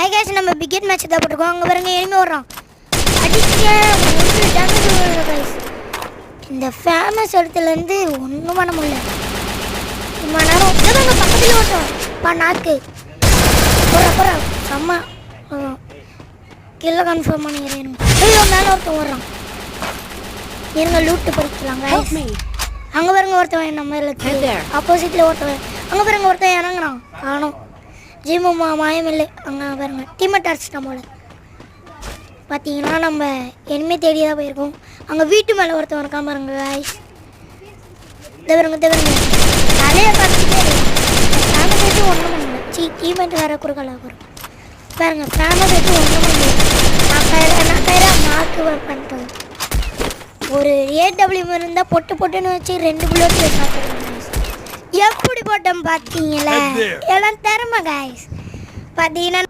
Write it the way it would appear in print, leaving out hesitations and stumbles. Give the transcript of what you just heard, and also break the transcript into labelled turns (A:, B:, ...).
A: Hi guys நம்ம begat match தான் போட்டுருக்கோம். அங்கே பாருங்க எனிமி ஓடுறான். அடிக்க ஒரு டேமேஜ் வருது गाइस. இந்த ஃபேமஸ் இடத்துலேருந்து ஒன்றும் பண்ண முடியல. இம்மா நேரம் இவங்க பக்கத்தில் ஓட்டோம் நாக்கு போகிற செம்ம கில்ல கன்ஃபார்ம் பண்ணிடுறேன். ஐயோ மேலே ஒருத்தன் ஓடுறான். இருங்க லூட்டு பறிக்கலாம் गाइस. அங்கே பாருங்க ஒருத்தவன் நம்ம ஆப்போசிட்டில் ஒருத்தவன் அங்கே பாருங்க ஒருத்தன் இறங்குறான். காணும் ஜிம்மா மாயம் இல்லை. அங்கே பாருங்க டீமெட் அடிச்சிட்டோம் போல. பார்த்தீங்கன்னா நம்ம எனிமே தேடி தான் போயிருக்கோம். அங்கே வீட்டு மேலே ஒருத்தவன் இருக்கான் பாருங்க गाइस. தவிரங்க நிறைய பார்த்துக்கிட்டே ஃபேமஸ் வச்சு ஒன்றும் பண்ணல. டீமெட் வேறு குறுக்கலா வரும் பாருங்க. ஃபேமஸ் வச்சு ஒன்றும் பண்ணல. நான் கையில மார்க்கு ஒர்க் பண்ணிட்டோம். ஒரு ஏடபிள்யூ இருந்தால் பொட்டுன்னு வச்சு 2 புல்லட் சாப்பிடுவோம். எப்படி போட்டோம் பார்த்தீங்களா? எல்லாம் திறமை गाइस. பார்த்தீங்கன்னா